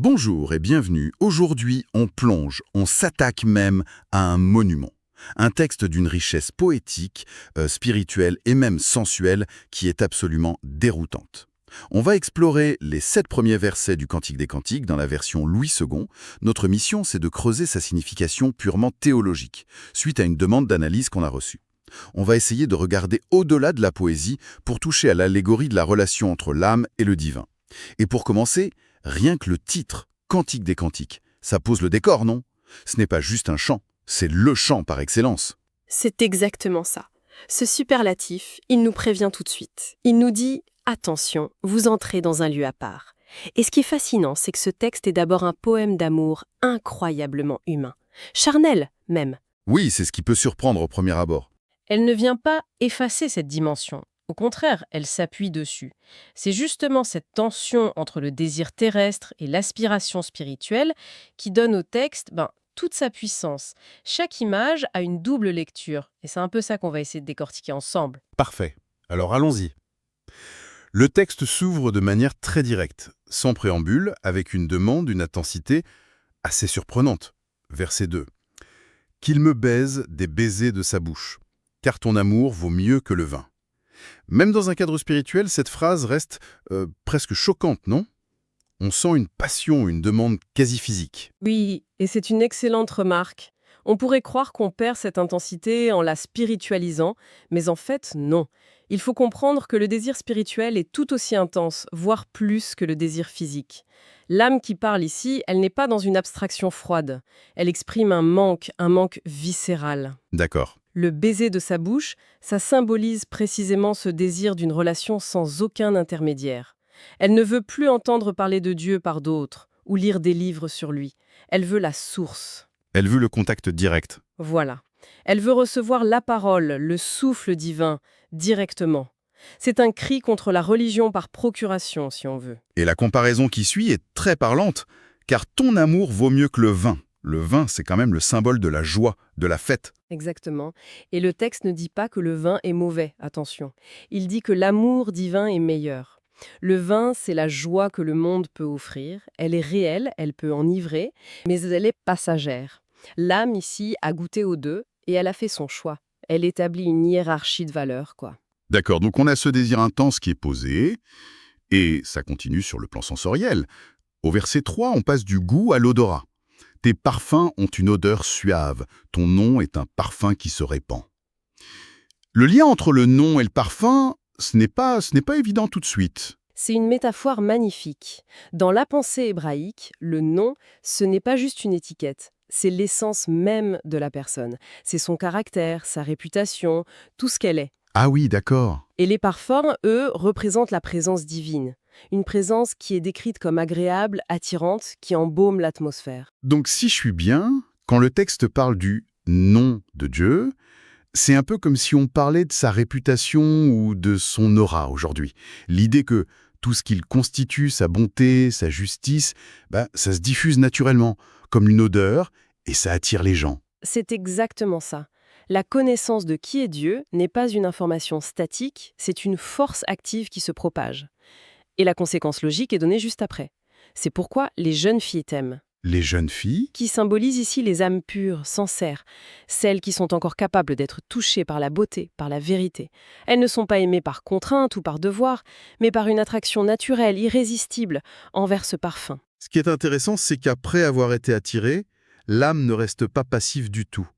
Bonjour et bienvenue. Aujourd'hui, on plonge, on s'attaque même à un monument. Un texte d'une richesse poétique, spirituelle et même sensuelle qui est absolument déroutante. On va explorer les 7 premiers versets du Cantique des Cantiques dans la version Louis II. Notre mission, c'est de creuser sa signification purement théologique, suite à une demande d'analyse qu'on a reçue. On va essayer de regarder au-delà de la poésie pour toucher à l'allégorie de la relation entre l'âme et le divin. Et pour commencer, rien que le titre, Cantique des Cantiques, ça pose le décor, non? Ce n'est pas juste un chant, c'est le chant par excellence. C'est exactement ça. Ce superlatif, il nous prévient tout de suite. Il nous dit « Attention, vous entrez dans un lieu à part ». Et ce qui est fascinant, c'est que ce texte est d'abord un poème d'amour incroyablement humain. Charnel, même. Oui, c'est ce qui peut surprendre au premier abord. Elle ne vient pas effacer cette dimension. Au contraire, elle s'appuie dessus. C'est justement cette tension entre le désir terrestre et l'aspiration spirituelle qui donne au texte toute sa puissance. Chaque image a une double lecture, et c'est un peu ça qu'on va essayer de décortiquer ensemble. Parfait. Alors allons-y. Le texte s'ouvre de manière très directe, sans préambule, avec une demande d'une intensité assez surprenante. Verset 2. « Qu'il me baise des baisers de sa bouche, car ton amour vaut mieux que le vin. » Même dans un cadre spirituel, cette phrase reste presque choquante, non? On sent une passion, une demande quasi physique. Oui, et c'est une excellente remarque. On pourrait croire qu'on perd cette intensité en la spiritualisant, mais en fait, non. Il faut comprendre que le désir spirituel est tout aussi intense, voire plus que le désir physique. L'âme qui parle ici, elle n'est pas dans une abstraction froide. Elle exprime un manque viscéral. D'accord. Le baiser de sa bouche, ça symbolise précisément ce désir d'une relation sans aucun intermédiaire. Elle ne veut plus entendre parler de Dieu par d'autres, ou lire des livres sur lui. Elle veut la source. Elle veut le contact direct. Voilà. Elle veut recevoir la parole, le souffle divin, directement. C'est un cri contre la religion par procuration, si on veut. Et la comparaison qui suit est très parlante, car ton amour vaut mieux que le vin. Le vin, c'est quand même le symbole de la joie, de la fête. Exactement. Et le texte ne dit pas que le vin est mauvais, attention. Il dit que l'amour divin est meilleur. Le vin, c'est la joie que le monde peut offrir. Elle est réelle, elle peut enivrer, mais elle est passagère. L'âme, ici, a goûté aux deux et elle a fait son choix. Elle établit une hiérarchie de valeurs, quoi. D'accord, donc on a ce désir intense qui est posé, et ça continue sur le plan sensoriel. Au verset 3, on passe du goût à l'odorat. Tes parfums ont une odeur suave, ton nom est un parfum qui se répand. Le lien entre le nom et le parfum, ce n'est pas évident tout de suite. C'est une métaphore magnifique. Dans la pensée hébraïque, le nom, ce n'est pas juste une étiquette. C'est l'essence même de la personne. C'est son caractère, sa réputation, tout ce qu'elle est. Ah oui, d'accord. Et les parfums, eux, représentent la présence divine. Une présence qui est décrite comme agréable, attirante, qui embaume l'atmosphère. Donc si je suis bien, quand le texte parle du nom de Dieu, c'est un peu comme si on parlait de sa réputation ou de son aura aujourd'hui. L'idée que tout ce qu'il constitue, sa bonté, sa justice, ça se diffuse naturellement, comme une odeur, et ça attire les gens. C'est exactement ça. La connaissance de qui est Dieu n'est pas une information statique, c'est une force active qui se propage. Et la conséquence logique est donnée juste après. C'est pourquoi les jeunes filles t'aiment. Les jeunes filles? Qui symbolise ici les âmes pures, sincères, celles qui sont encore capables d'être touchées par la beauté, par la vérité. Elles ne sont pas aimées par contrainte ou par devoir, mais par une attraction naturelle, irrésistible, envers ce parfum. Ce qui est intéressant, c'est qu'après avoir été attirée, l'âme ne reste pas passive du tout.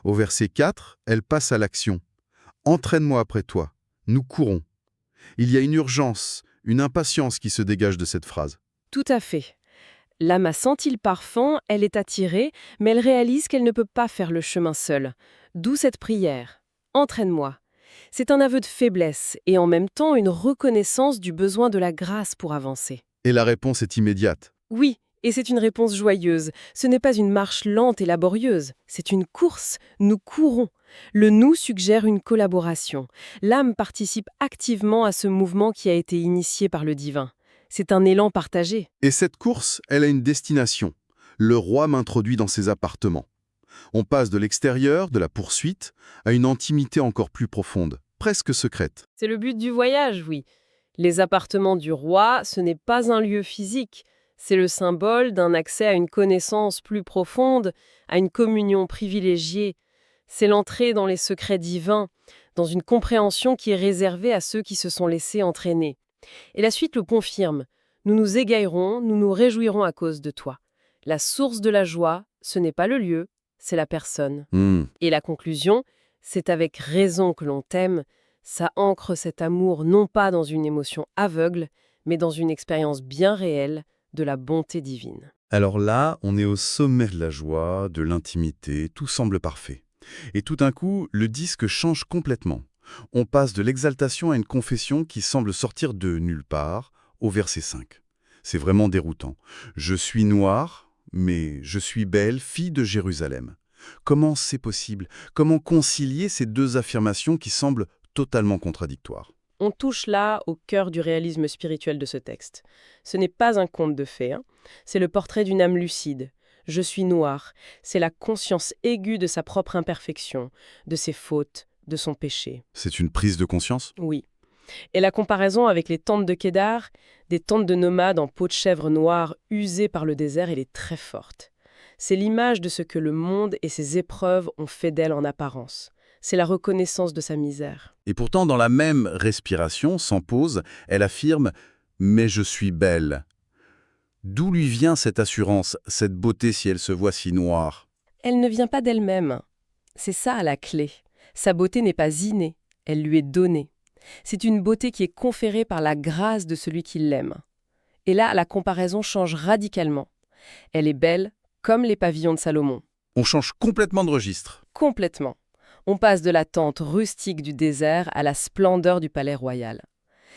Au verset 4, elle passe à l'action. « Entraîne-moi après toi, nous courons ». Il y a une urgence, une impatience qui se dégage de cette phrase. Tout à fait. L'âme a senti le parfum, elle est attirée, mais elle réalise qu'elle ne peut pas faire le chemin seule. D'où cette prière. « Entraîne-moi ». C'est un aveu de faiblesse et en même temps une reconnaissance du besoin de la grâce pour avancer. Et la réponse est immédiate. Oui, et c'est une réponse joyeuse. Ce n'est pas une marche lente et laborieuse, c'est une course. Nous courons. Le « nous » suggère une collaboration. L'âme participe activement à ce mouvement qui a été initié par le divin. C'est un élan partagé. Et cette course, elle a une destination. Le roi m'introduit dans ses appartements. On passe de l'extérieur, de la poursuite, à une intimité encore plus profonde, presque secrète. C'est le but du voyage, oui. Les appartements du roi, ce n'est pas un lieu physique, C'est le symbole d'un accès à une connaissance plus profonde, à une communion privilégiée. C'est l'entrée dans les secrets divins, dans une compréhension qui est réservée à ceux qui se sont laissés entraîner. Et la suite le confirme. Nous nous égaillerons, nous nous réjouirons à cause de toi. La source de la joie, ce n'est pas le lieu, c'est la personne. Et la conclusion, c'est avec raison que l'on t'aime. Ça ancre cet amour non pas dans une émotion aveugle, mais dans une expérience bien réelle de la bonté divine. Alors là, on est au sommet de la joie, de l'intimité, tout semble parfait. Et tout d'un coup, le disque change complètement. On passe de l'exaltation à une confession qui semble sortir de nulle part, au verset 5. C'est vraiment déroutant. « Je suis noire, mais je suis belle, fille de Jérusalem. » Comment c'est possible? Comment concilier ces deux affirmations qui semblent totalement contradictoires? On touche là au cœur du réalisme spirituel de ce texte. Ce n'est pas un conte de fées, c'est le portrait d'une âme lucide. Je suis noire, c'est la conscience aiguë de sa propre imperfection, de ses fautes, de son péché. C'est une prise de conscience? Oui. Et la comparaison avec les tentes de Kédar, des tentes de nomades en peau de chèvre noire usées par le désert, elle est très forte. C'est l'image de ce que le monde et ses épreuves ont fait d'elle en apparence. C'est la reconnaissance de sa misère. Et pourtant, dans la même respiration, sans pause, elle affirme « Mais je suis belle ». D'où lui vient cette assurance, cette beauté si elle se voit si noire? Elle ne vient pas d'elle-même. C'est ça la clé. Sa beauté n'est pas innée, elle lui est donnée. C'est une beauté qui est conférée par la grâce de celui qui l'aime. Et là, la comparaison change radicalement. Elle est belle comme les pavillons de Salomon. On change complètement de registre. Complètement. On passe de la tente rustique du désert à la splendeur du palais royal.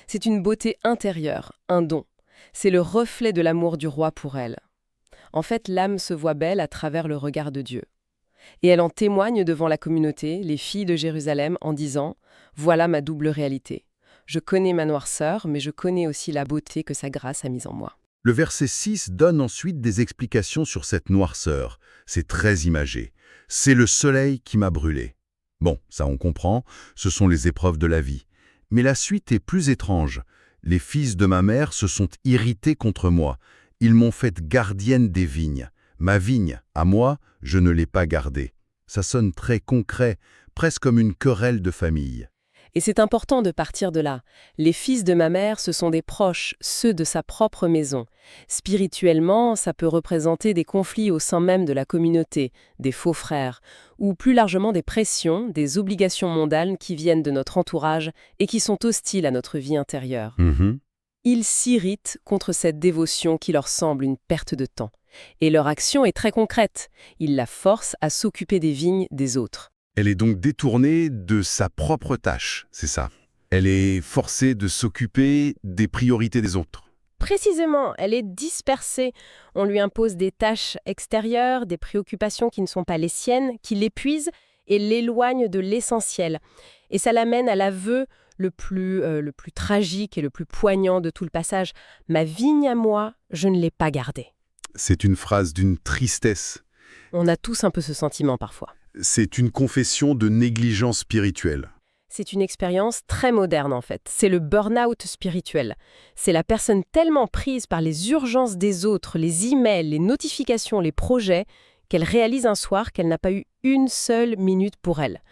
C'est une beauté intérieure, un don. C'est le reflet de l'amour du roi pour elle. En fait, l'âme se voit belle à travers le regard de Dieu. Et elle en témoigne devant la communauté, les filles de Jérusalem, en disant « Voilà ma double réalité. Je connais ma noirceur, mais je connais aussi la beauté que sa grâce a mise en moi. » Le verset 6 donne ensuite des explications sur cette noirceur. C'est très imagé. « C'est le soleil qui m'a brûlé ». Bon, ça on comprend, ce sont les épreuves de la vie. Mais la suite est plus étrange. Les fils de ma mère se sont irrités contre moi. Ils m'ont faite gardienne des vignes. Ma vigne, à moi, je ne l'ai pas gardée. Ça sonne très concret, presque comme une querelle de famille. Et c'est important de partir de là. Les fils de ma mère, ce sont des proches, ceux de sa propre maison. Spirituellement, ça peut représenter des conflits au sein même de la communauté, des faux frères, ou plus largement des pressions, des obligations mondanes qui viennent de notre entourage et qui sont hostiles à notre vie intérieure. Ils s'irritent contre cette dévotion qui leur semble une perte de temps. Et leur action est très concrète. Ils la forcent à s'occuper des vignes des autres. Elle est donc détournée de sa propre tâche, c'est ça. Elle est forcée de s'occuper des priorités des autres. Précisément, elle est dispersée. On lui impose des tâches extérieures, des préoccupations qui ne sont pas les siennes, qui l'épuisent et l'éloignent de l'essentiel. Et ça l'amène à l'aveu le plus tragique et le plus poignant de tout le passage. « Ma vigne à moi, je ne l'ai pas gardée. » C'est une phrase d'une tristesse. On a tous un peu ce sentiment parfois. C'est une confession de négligence spirituelle. C'est une expérience très moderne en fait. C'est le burn-out spirituel. C'est la personne tellement prise par les urgences des autres, les emails, les notifications, les projets, qu'elle réalise un soir qu'elle n'a pas eu une seule minute pour elle,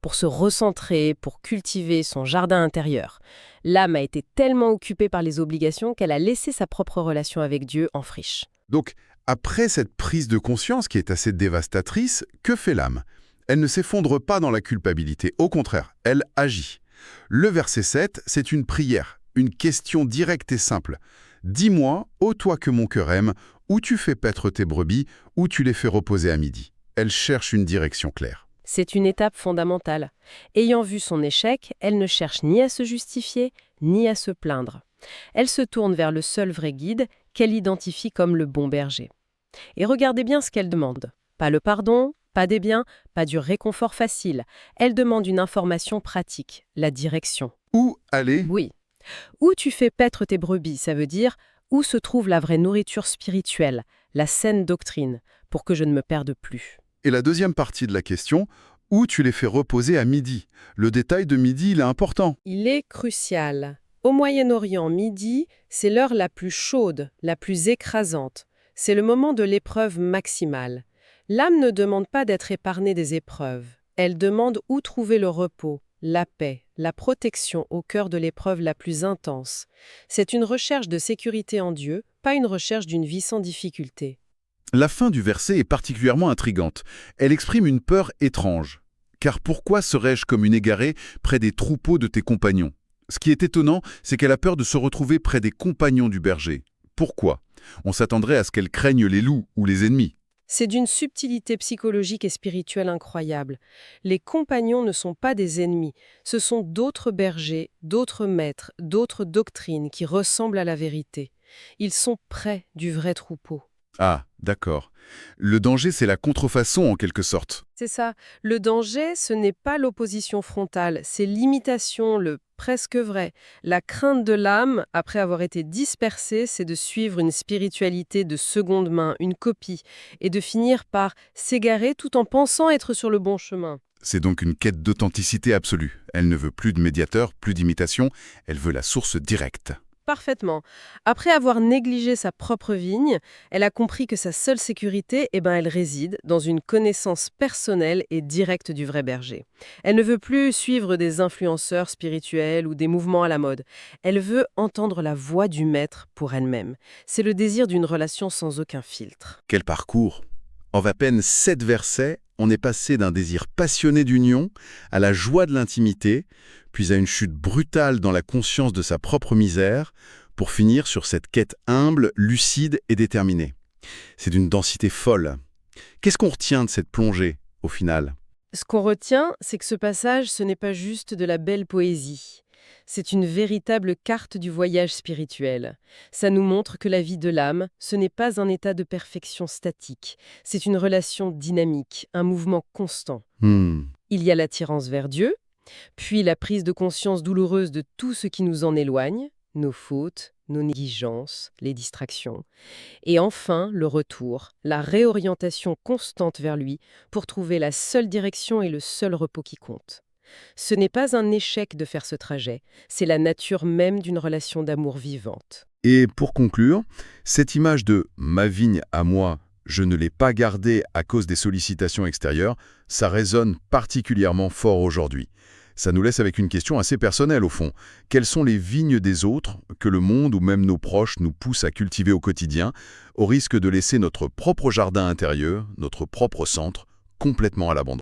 pour se recentrer, pour cultiver son jardin intérieur. L'âme a été tellement occupée par les obligations qu'elle a laissé sa propre relation avec Dieu en friche. Donc, après cette prise de conscience qui est assez dévastatrice, que fait l'âme? Elle ne s'effondre pas dans la culpabilité, au contraire, elle agit. Le verset 7, c'est une prière, une question directe et simple. « Dis-moi, ô toi que mon cœur aime, où tu fais paître tes brebis, où tu les fais reposer à midi. » Elle cherche une direction claire. C'est une étape fondamentale. Ayant vu son échec, elle ne cherche ni à se justifier, ni à se plaindre. Elle se tourne vers le seul vrai guide qu'elle identifie comme le bon berger. Et regardez bien ce qu'elle demande. Pas le pardon, pas des biens, pas du réconfort facile. Elle demande une information pratique, la direction. Où aller? Oui. Où tu fais paître tes brebis, ça veut dire où se trouve la vraie nourriture spirituelle, la saine doctrine, pour que je ne me perde plus. Et la deuxième partie de la question, où tu les fais reposer à midi? Le détail de midi, il est important. Il est crucial. Au Moyen-Orient, midi, c'est l'heure la plus chaude, la plus écrasante. C'est le moment de l'épreuve maximale. L'âme ne demande pas d'être épargnée des épreuves. Elle demande où trouver le repos, la paix, la protection au cœur de l'épreuve la plus intense. C'est une recherche de sécurité en Dieu, pas une recherche d'une vie sans difficulté. La fin du verset est particulièrement intrigante. Elle exprime une peur étrange. Car pourquoi serais-je comme une égarée près des troupeaux de tes compagnons? Ce qui est étonnant, c'est qu'elle a peur de se retrouver près des compagnons du berger. Pourquoi? On s'attendrait à ce qu'elle craigne les loups ou les ennemis. C'est d'une subtilité psychologique et spirituelle incroyable. Les compagnons ne sont pas des ennemis, ce sont d'autres bergers, d'autres maîtres, d'autres doctrines qui ressemblent à la vérité. Ils sont près du vrai troupeau. Ah, d'accord. Le danger, c'est la contrefaçon en quelque sorte. C'est ça. Le danger, ce n'est pas l'opposition frontale, c'est l'imitation, le presque vrai. La crainte de l'âme, après avoir été dispersée, c'est de suivre une spiritualité de seconde main, une copie, et de finir par s'égarer tout en pensant être sur le bon chemin. C'est donc une quête d'authenticité absolue. Elle ne veut plus de médiateur, plus d'imitation, elle veut la source directe. Parfaitement. Après avoir négligé sa propre vigne, elle a compris que sa seule sécurité, elle réside dans une connaissance personnelle et directe du vrai berger. Elle ne veut plus suivre des influenceurs spirituels ou des mouvements à la mode. Elle veut entendre la voix du maître pour elle-même. C'est le désir d'une relation sans aucun filtre. Quel parcours! En à peine 7 versets, on est passé d'un désir passionné d'union à la joie de l'intimité, puis à une chute brutale dans la conscience de sa propre misère, pour finir sur cette quête humble, lucide et déterminée. C'est d'une densité folle. Qu'est-ce qu'on retient de cette plongée, au final? Ce qu'on retient, c'est que ce passage, ce n'est pas juste de la belle poésie. C'est une véritable carte du voyage spirituel. Ça nous montre que la vie de l'âme, ce n'est pas un état de perfection statique. C'est une relation dynamique, un mouvement constant. Il y a l'attirance vers Dieu, puis la prise de conscience douloureuse de tout ce qui nous en éloigne, nos fautes, nos négligences, les distractions. Et enfin, le retour, la réorientation constante vers lui pour trouver la seule direction et le seul repos qui compte. Ce n'est pas un échec de faire ce trajet, c'est la nature même d'une relation d'amour vivante. Et pour conclure, cette image de « ma vigne à moi, je ne l'ai pas gardée à cause des sollicitations extérieures », ça résonne particulièrement fort aujourd'hui. Ça nous laisse avec une question assez personnelle au fond. Quelles sont les vignes des autres que le monde ou même nos proches nous poussent à cultiver au quotidien, au risque de laisser notre propre jardin intérieur, notre propre centre, complètement à l'abandon?